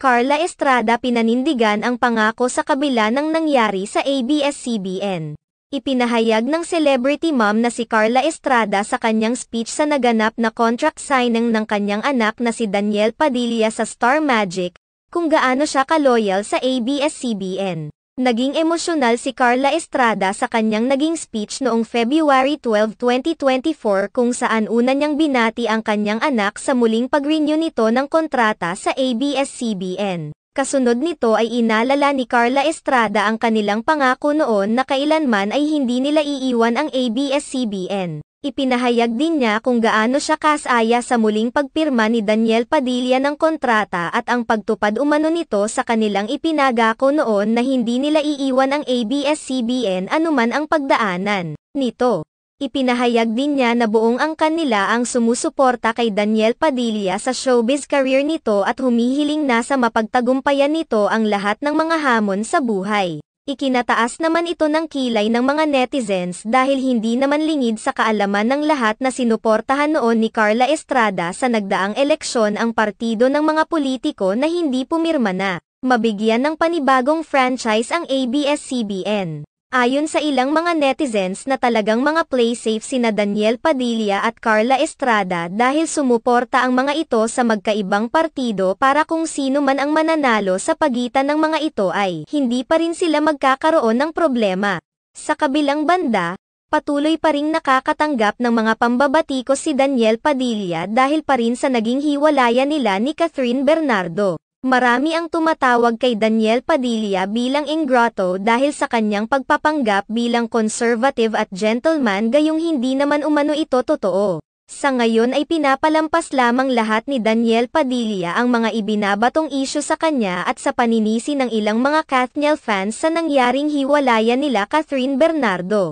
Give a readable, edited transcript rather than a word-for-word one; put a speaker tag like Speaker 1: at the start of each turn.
Speaker 1: Carla Estrada pinanindigan ang pangako sa kabila ng nangyari sa ABS-CBN. Ipinahayag ng celebrity mom na si Carla Estrada sa kanyang speech sa naganap na contract signing ng kanyang anak na si Daniel Padilla sa Star Magic, kung gaano siya ka-loyal sa ABS-CBN. Naging emosyonal si Carla Estrada sa kanyang naging speech noong February 12, 2024 kung saan una niyang binati ang kanyang anak sa muling pag-renew nito ng kontrata sa ABS-CBN. Kasunod nito ay inalala ni Carla Estrada ang kanilang pangako noon na kailanman ay hindi nila iiwan ang ABS-CBN. Ipinahayag din niya kung gaano siya kasaya sa muling pagpirma ni Daniel Padilla ng kontrata at ang pagtupad umano nito sa kanilang ipinagako noon na hindi nila iiwan ang ABS-CBN anuman ang pagdaanan nito. Ipinahayag din niya na buong ang kanila ang sumusuporta kay Daniel Padilla sa showbiz career nito at humihiling na sa mapagtagumpayan nito ang lahat ng mga hamon sa buhay. Ikinataas naman ito ng kilay ng mga netizens dahil hindi naman lingid sa kaalaman ng lahat na sinuportahan noon ni Carla Estrada sa nagdaang eleksyon ang partido ng mga politiko na hindi pumirma na mabigyan ng panibagong franchise ang ABS-CBN. Ayon sa ilang mga netizens na talagang mga play safe sina Daniel Padilla at Carla Estrada dahil sumuporta ang mga ito sa magkaibang partido para kung sino man ang mananalo sa pagitan ng mga ito ay hindi pa rin sila magkakaroon ng problema. Sa kabilang banda, patuloy pa ring nakakatanggap ng mga pambabatikos si Daniel Padilla dahil pa rin sa naging hiwalayan nila ni Catherine Bernardo. Marami ang tumatawag kay Daniel Padilla bilang ingrato dahil sa kanyang pagpapanggap bilang conservative at gentleman gayong hindi naman umano ito totoo. Sa ngayon ay pinapalampas lamang lahat ni Daniel Padilla ang mga ibinabatong isyu sa kanya at sa paninisi ng ilang mga Kathniel fans sa nangyaring hiwalayan nila Catherine Bernardo.